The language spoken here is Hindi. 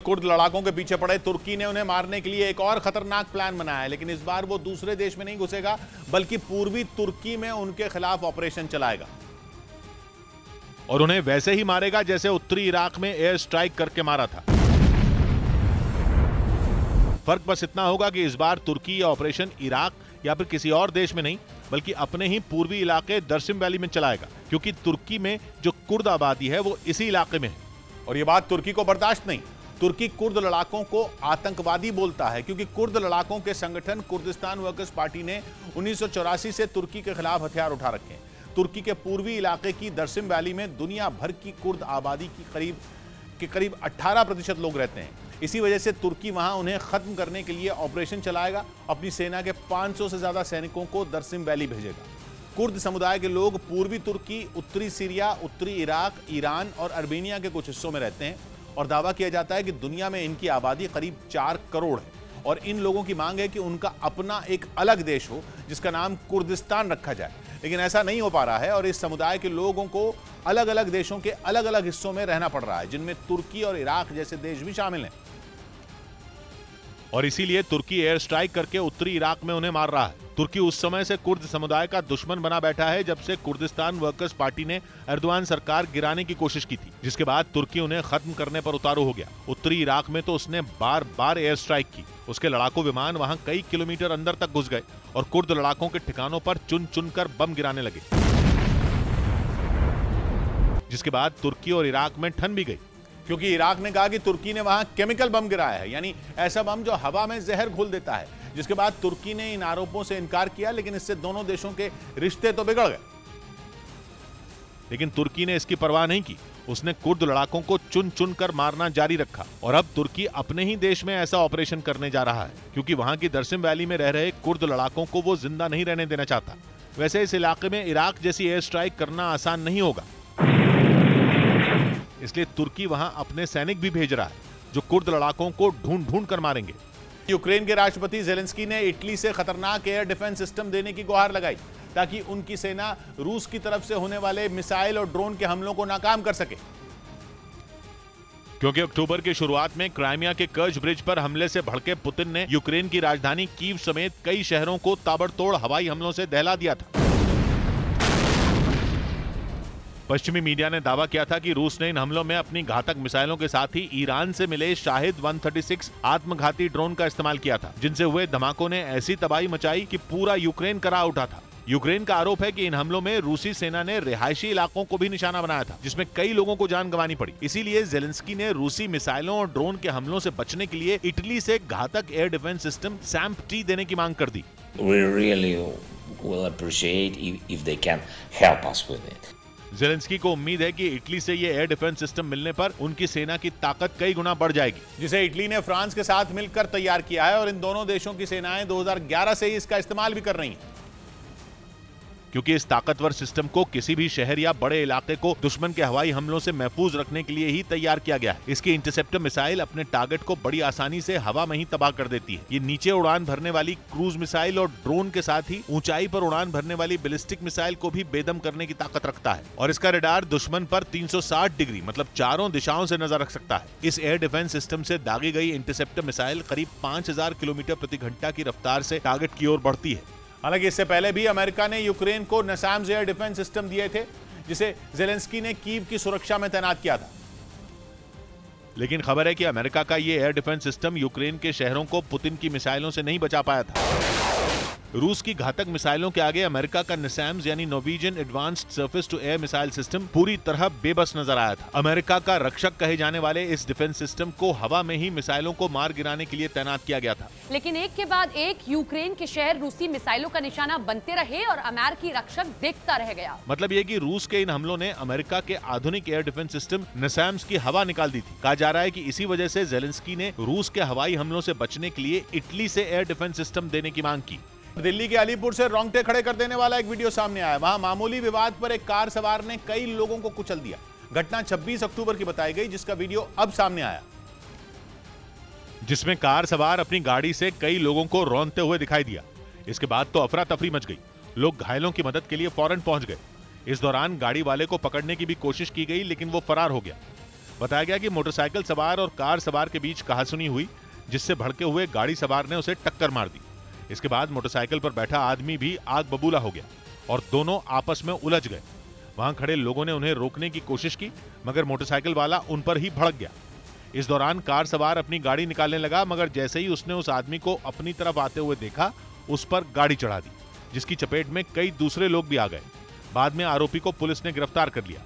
कुर्द लड़ाकों के पीछे पड़े तुर्की ने उन्हें मारने के लिए एक और खतरनाक प्लान बनाया है, लेकिन इस बार वो दूसरे देश में नहीं घुसेगा बल्कि पूर्वी तुर्की में उनके खिलाफ ऑपरेशन चलाएगा और उन्हें वैसे ही मारेगा जैसे उत्तरी इराक में एयर स्ट्राइक करके मारा था। फर्क बस इतना होगा कि इस बार तुर्की यह ऑपरेशन इराक या फिर किसी और देश में नहीं बल्कि अपने ही पूर्वी इलाके दर्सिम वैली में चलाएगा, क्योंकि तुर्की में जो कुर्द आबादी है वो इसी इलाके में है। और ये बात तुर्की को बर्दाश्त नहीं। तुर्की कुर्द लड़ाकों को आतंकवादी बोलता है, क्योंकि कुर्द लड़ाकों के संगठन कुर्दिस्तान वर्कर्स पार्टी ने 1984 से तुर्की के खिलाफ हथियार उठा रखे हैं। तुर्की के पूर्वी इलाके की दर्सिम वैली में दुनिया भर की कुर्द आबादी की करीब 18% लोग रहते हैं। इसी वजह से तुर्की वहां उन्हें खत्म करने के लिए ऑपरेशन चलाएगा। अपनी सेना के 500 से ज्यादा सैनिकों को दर्सिम वैली भेजेगा। कुर्द समुदाय के लोग पूर्वी तुर्की, उत्तरी सीरिया, उत्तरी इराक, ईरान और अर्मेनिया के कुछ हिस्सों में रहते हैं और दावा किया जाता है कि दुनिया में इनकी आबादी करीब 4 करोड़ है और इन लोगों की मांग है कि उनका अपना एक अलग देश हो जिसका नाम कुर्दिस्तान रखा जाए, लेकिन ऐसा नहीं हो पा रहा है और इस समुदाय के लोगों को अलग अलग देशों के अलग अलग हिस्सों में रहना पड़ रहा है, जिनमें तुर्की और इराक जैसे देश भी शामिल हैं। और इसीलिए तुर्की एयर स्ट्राइक करके उत्तरी इराक में उन्हें मार रहा है। तुर्की उस समय से कुर्द समुदाय का दुश्मन बना बैठा है जब से कुर्दिस्तान वर्कर्स पार्टी ने एर्दोआन सरकार गिराने की कोशिश की थी, जिसके बाद तुर्की उन्हें खत्म करने पर उतारू हो गया। उत्तरी इराक में तो उसने बार बार एयर स्ट्राइक की। उसके लड़ाकू विमान वहां कई किलोमीटर अंदर तक घुस गए और कुर्द लड़ाकों के ठिकानों पर चुन चुन कर बम गिराने लगे, जिसके बाद तुर्की और इराक में ठन भी गई, क्योंकि इराक ने कहा कि तुर्की ने वहां केमिकल बम गिराया है, यानी ऐसा बम जो हवा में जहर घोल देता है, जिसके बाद तुर्की ने इन आरोपों से इनकार किया, लेकिन इससे दोनों देशों के रिश्ते तो बिगड़ गए। लेकिन तुर्की ने इसकी परवाह नहीं की। उसने कुर्द लड़ाकों को चुन चुन कर मारना जारी रखा और अब तुर्की अपने ही देश में ऐसा ऑपरेशन करने जा रहा है, क्योंकि वहां की दर्सिम वैली में रह रहे कुर्द लड़ाकों को वो जिंदा नहीं रहने देना चाहता। वैसे इस इलाके में इराक जैसी एयर स्ट्राइक करना आसान नहीं होगा, इसलिए तुर्की वहां अपने सैनिक भी भेज रहा है जो कुर्द लड़ाकों को ढूंढ ढूंढ कर मारेंगे। यूक्रेन के राष्ट्रपति ज़ेलेंस्की ने इटली से खतरनाक एयर डिफेंस सिस्टम देने की गुहार लगाई ताकि उनकी सेना रूस की तरफ से होने वाले मिसाइल और ड्रोन के हमलों को नाकाम कर सके, क्योंकि अक्टूबर की शुरुआत में क्राइमिया के कर्ज ब्रिज पर हमले से भड़के पुतिन ने यूक्रेन की राजधानी कीव समेत कई शहरों को ताबड़तोड़ हवाई हमलों से दहला दिया था। पश्चिमी मीडिया ने दावा किया था कि रूस ने इन हमलों में अपनी घातक मिसाइलों के साथ ही ईरान से मिले शाहिद 136 आत्मघाती ड्रोन का इस्तेमाल किया था, जिनसे हुए धमाकों ने ऐसी तबाही मचाई कि पूरा यूक्रेन करा उठा था। यूक्रेन का आरोप है कि इन हमलों में रूसी सेना ने रिहायशी इलाकों को भी निशाना बनाया था, जिसमें कई लोगों को जान गंवानी पड़ी। इसीलिए ज़ेलेंस्की ने रूसी मिसाइलों और ड्रोन के हमलों से बचने के लिए इटली से घातक एयर डिफेंस सिस्टम SAMP-T देने की मांग कर दी। We really will appreciate if they can help us with it. Zelensky को उम्मीद है कि इटली से ये एयर डिफेंस सिस्टम मिलने पर उनकी सेना की ताकत कई गुना बढ़ जाएगी, जिसे इटली ने फ्रांस के साथ मिलकर तैयार किया है और इन दोनों देशों की सेनाएं 2011 से ही इसका इस्तेमाल भी कर रही हैं। क्योंकि इस ताकतवर सिस्टम को किसी भी शहर या बड़े इलाके को दुश्मन के हवाई हमलों से महफूज रखने के लिए ही तैयार किया गया है। इसकी इंटरसेप्टर मिसाइल अपने टारगेट को बड़ी आसानी से हवा में ही तबाह कर देती है। ये नीचे उड़ान भरने वाली क्रूज मिसाइल और ड्रोन के साथ ही ऊंचाई पर उड़ान भरने वाली बैलिस्टिक मिसाइल को भी बेदम करने की ताकत रखता है और इसका रडार दुश्मन पर 360 डिग्री मतलब चारों दिशाओं से नजर रख सकता है। इस एयर डिफेंस सिस्टम से दागी गई इंटरसेप्टर मिसाइल करीब 5000 किलोमीटर प्रति घंटा की रफ्तार से टारगेट की ओर बढ़ती है। हालांकि इससे पहले भी अमेरिका ने यूक्रेन को NASAMS एयर डिफेंस सिस्टम दिए थे, जिसे ज़ेलेंस्की ने कीव की सुरक्षा में तैनात किया था। लेकिन खबर है कि अमेरिका का ये एयर डिफेंस सिस्टम यूक्रेन के शहरों को पुतिन की मिसाइलों से नहीं बचा पाया था। रूस की घातक मिसाइलों के आगे अमेरिका का NASAMS यानी Norwegian advanced surface to air missile system पूरी तरह बेबस नजर आया था। अमेरिका का रक्षक कहे जाने वाले इस डिफेंस सिस्टम को हवा में ही मिसाइलों को मार गिराने के लिए तैनात किया गया था। लेकिन एक के बाद एक यूक्रेन के शहर रूसी मिसाइलों का निशाना बनते रहे और अमेरिकी रक्षक देखता रह गया। मतलब ये कि रूस के इन हमलों ने अमेरिका के आधुनिक एयर डिफेंस सिस्टम NASAMS की हवा निकाल दी थी। कहा जा रहा है कि इसी वजह से ज़ेलेंस्की ने रूस के हवाई हमलों से बचने के लिए इटली से एयर डिफेंस सिस्टम देने की मांग की। दिल्ली के अलीपुर से रोंगटे खड़े कर देने वाला एक वीडियो सामने आया। वहां मामूली विवाद पर एक कार सवार ने कई लोगों को कुचल दिया। घटना 26 अक्टूबर की बताई गई, जिसका वीडियो अब सामने आया, जिसमें कार सवार अपनी गाड़ी से कई लोगों को रौंदते हुए दिखाई दिया। इसके बाद तो अफरा तफरी मच गई। लोग घायलों की मदद के लिए फौरन पहुंच गए। इस दौरान गाड़ी वाले को पकड़ने की भी कोशिश की गई, लेकिन वो फरार हो गया। बताया गया कि मोटरसाइकिल सवार और कार सवार के बीच कहासुनी हुई, जिससे भड़के हुए गाड़ी सवार ने उसे टक्कर मार दी। इसके बाद मोटरसाइकिल पर बैठा आदमी भी आग बबूला हो गया और दोनों आपस में उलझ गए। वहां खड़े लोगों ने उन्हें रोकने की कोशिश की, मगर मोटरसाइकिल वाला उन पर ही भड़क गया। इस दौरान कार सवार अपनी गाड़ी निकालने लगा, मगर जैसे ही उसने उस आदमी को अपनी तरफ आते हुए देखा, उस पर गाड़ी चढ़ा दी, जिसकी चपेट में कई दूसरे लोग भी आ गए। बाद में आरोपी को पुलिस ने गिरफ्तार कर लिया।